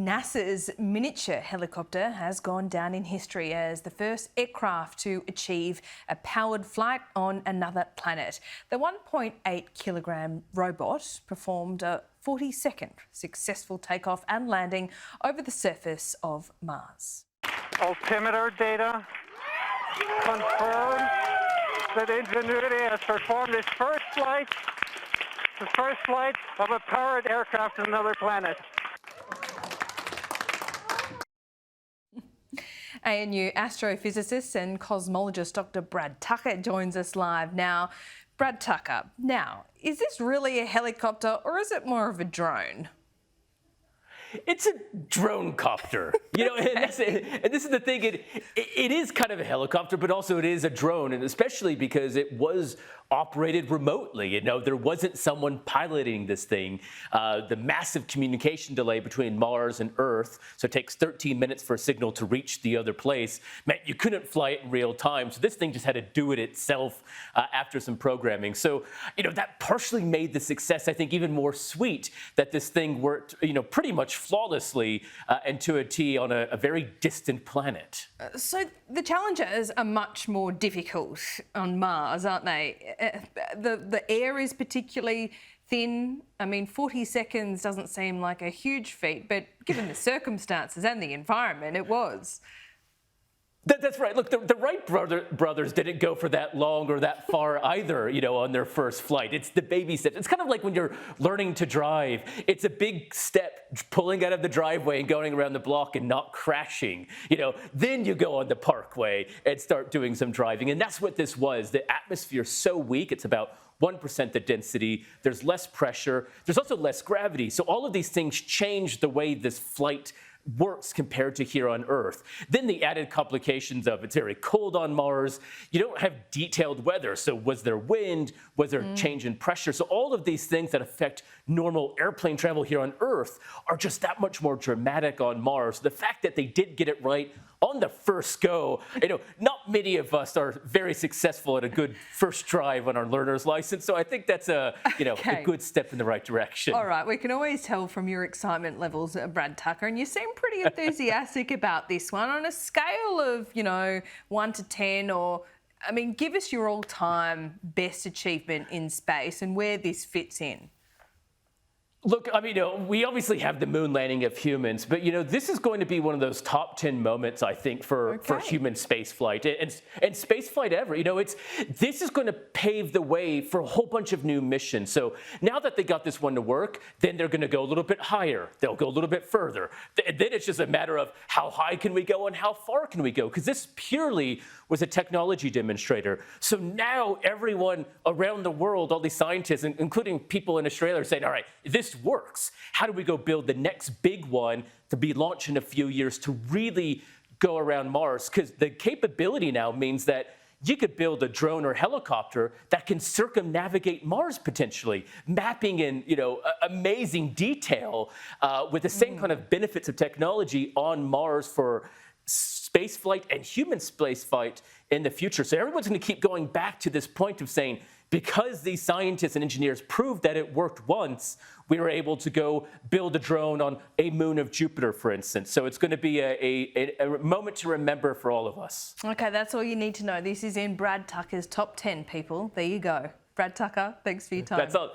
NASA's miniature helicopter has gone down in history as the first aircraft to achieve a powered flight on another planet. The 1.8 kilogram robot performed a 40-second successful takeoff and landing over the surface of Mars. Altimeter data confirm that Ingenuity has performed its first flight, the first flight of a powered aircraft to another planet. ANU astrophysicist and cosmologist Dr. Brad Tucker joins us live now. Brad Tucker, is this really a helicopter or is it more of a drone? It's a drone copter, and this is the thing, it is kind of a helicopter, but also it is a drone, and especially because it was operated remotely. There wasn't someone piloting this thing. The massive communication delay between Mars and Earth, so it takes 13 minutes for a signal to reach the other place, meant you couldn't fly it in real time, so this thing just had to do it itself after some programming. So, that partially made the success, I think, even more sweet, that this thing worked, pretty much flawlessly and to a T on a very distant planet. So the challenges are much more difficult on Mars, aren't they? The air is particularly thin. I mean, 40 seconds doesn't seem like a huge feat, but given the circumstances and the environment, it was. That's right. Look, the Wright brothers didn't go for that long or that far either, on their first flight. It's the baby steps. It's kind of like when you're learning to drive. It's a big step pulling out of the driveway and going around the block and not crashing. Then you go on the parkway and start doing some driving. And that's what this was. The atmosphere is so weak. It's about 1% the density. There's less pressure. There's also less gravity. So all of these things change the way this flight works compared to here on Earth. Then the added complications of it's very cold on Mars. You don't have detailed weather. So was there wind? Was there change in pressure? So all of these things that affect normal airplane travel here on Earth are just that much more dramatic on Mars. The fact that they did get it right on the first go, not many of us are very successful at a good first drive on our learner's license. So I think that's a good step in the right direction. All right, we can always tell from your excitement levels, Brad Tucker, and you seem pretty enthusiastic about this one. On a scale of, 1 to 10, or, give us your all-time best achievement in space and where this fits in. Look, we obviously have the moon landing of humans, but, this is going to be one of those top 10 moments, I think, for human spaceflight and spaceflight ever. This is going to pave the way for a whole bunch of new missions. So now that they got this one to work, then they're going to go a little bit higher. They'll go a little bit further. Then it's just a matter of how high can we go and how far can we go? Because this purely was a technology demonstrator. So now everyone around the world, all these scientists, including people in Australia, are saying, all right, this works. How do we go build the next big one to be launched in a few years to really go around Mars? Because the capability now means that you could build a drone or helicopter that can circumnavigate Mars potentially, mapping in amazing detail with the same kind of benefits of technology on Mars for space flight and human space flight in the future. So everyone's going to keep going back to this point of saying, because these scientists and engineers proved that it worked once, we were able to go build a drone on a moon of Jupiter, for instance. So it's going to be a moment to remember for all of us. Okay, that's all you need to know. This is in Brad Tucker's top 10, people. There you go. Brad Tucker, thanks for your time. That's all.